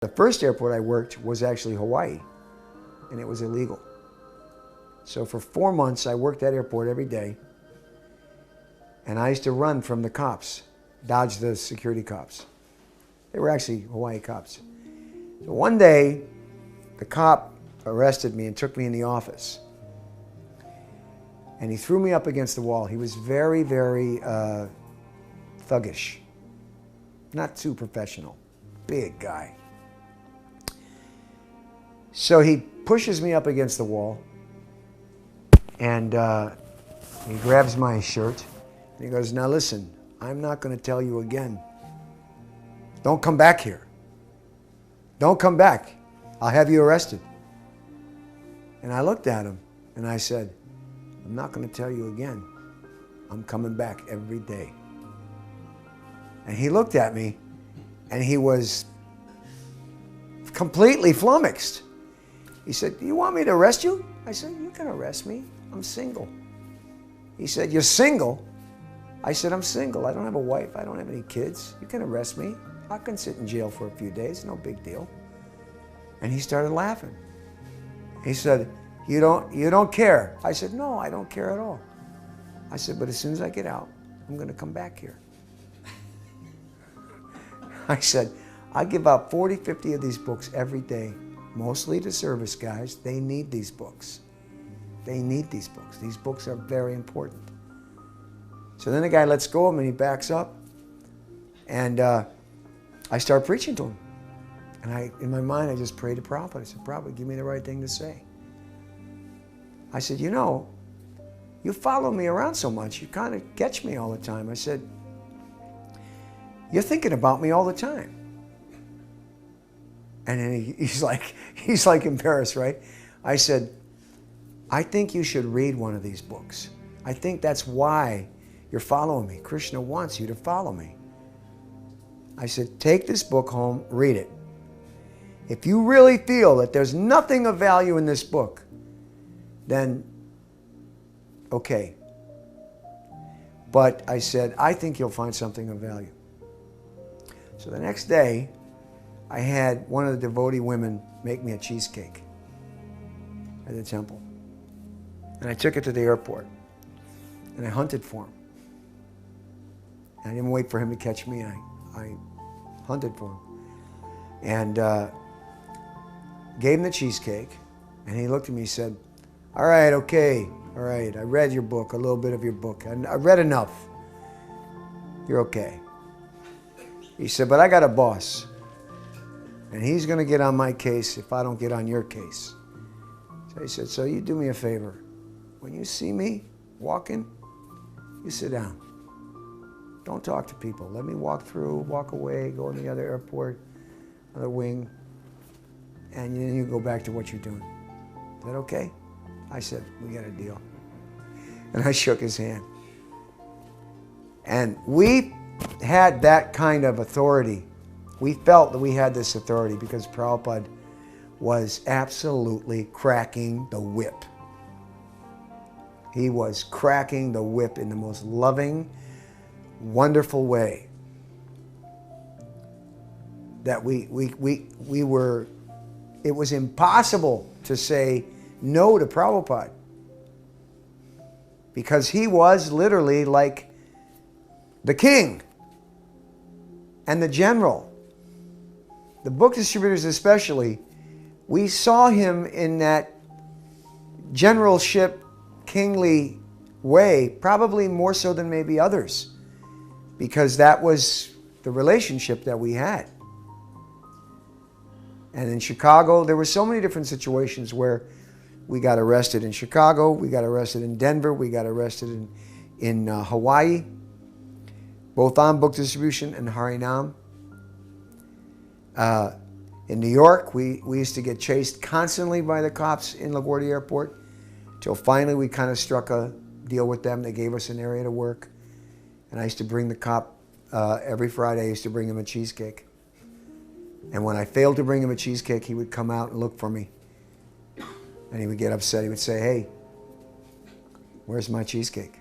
The first airport I worked was actually Hawaii, and it was illegal. So for 4 months, I worked that airport every day, and I used to run from the cops, dodge the security cops. They were actually Hawaii cops. So one day, the cop arrested me and took me in the office. And he threw me up against the wall. He was very, very thuggish. Not too professional. Big guy. So he pushes me up against the wall, and he grabs my shirt, and he goes, "Now listen, I'm not going to tell you again. Don't come back here. Don't come back. I'll have you arrested." And I looked at him, and I said, "I'm not going to tell you again. I'm coming back every day." And he looked at me, and he was completely flummoxed. He said, "Do you want me to arrest you?" I said, "You can arrest me. I'm single." He said, "You're single?" I said, "I'm single. I don't have a wife. I don't have any kids. You can arrest me. I can sit in jail for a few days. No big deal." And he started laughing. He said, You don't care." I said, "No, I don't care at all." I said, "But as soon as I get out, I'm going to come back here." I said, "I give out 40, 50 of these books every day, mostly to service guys. They need these books. They need these books. These books are very important." So then the guy lets go of him and he backs up. And I start preaching to him. And in my mind, I just prayed to Prabhupada. I said, "Prabhupada, give me the right thing to say." I said, "You know, you follow me around so much. You kind of catch me all the time." I said, "You're thinking about me all the time." And then he's like embarrassed, right? I said, "I think you should read one of these books. I think that's why you're following me. Krishna wants you to follow me." I said, "Take this book home, read it. If you really feel that there's nothing of value in this book, then okay. But," I said, "I think you'll find something of value." So the next day, I had one of the devotee women make me a cheesecake at the temple. And I took it to the airport. And I hunted for him. And I didn't wait for him to catch me. I hunted for him. And gave him the cheesecake. And he looked at me and said, "All right, okay. All right, I read your book, a little bit of your book. I read enough. You're okay." He said, "But I got a boss. And he's going to get on my case if I don't get on your case." So he said, "So you do me a favor. When you see me walking, you sit down. Don't talk to people. Let me walk through, walk away, go in the other airport, other wing, and then you go back to what you're doing. Is that okay?" I said, "We got a deal." And I shook his hand. And we had that kind of authority. We felt that we had this authority because Prabhupada was absolutely cracking the whip. He was cracking the whip in the most loving, wonderful way. That it was impossible to say no to Prabhupada. Because he was literally like the king and the general. The book distributors especially, we saw him in that generalship, kingly way, probably more so than maybe others, because that was the relationship that we had. And in Chicago, there were so many different situations where we got arrested in Chicago, we got arrested in Denver, we got arrested in Hawaii, both on book distribution and Harinam. In New York, we used to get chased constantly by the cops in LaGuardia Airport until finally we kind of struck a deal with them. They gave us an area to work. And I used to bring the cop, every Friday I used to bring him a cheesecake. And when I failed to bring him a cheesecake, he would come out and look for me. And he would get upset. He would say, "Hey, where's my cheesecake?"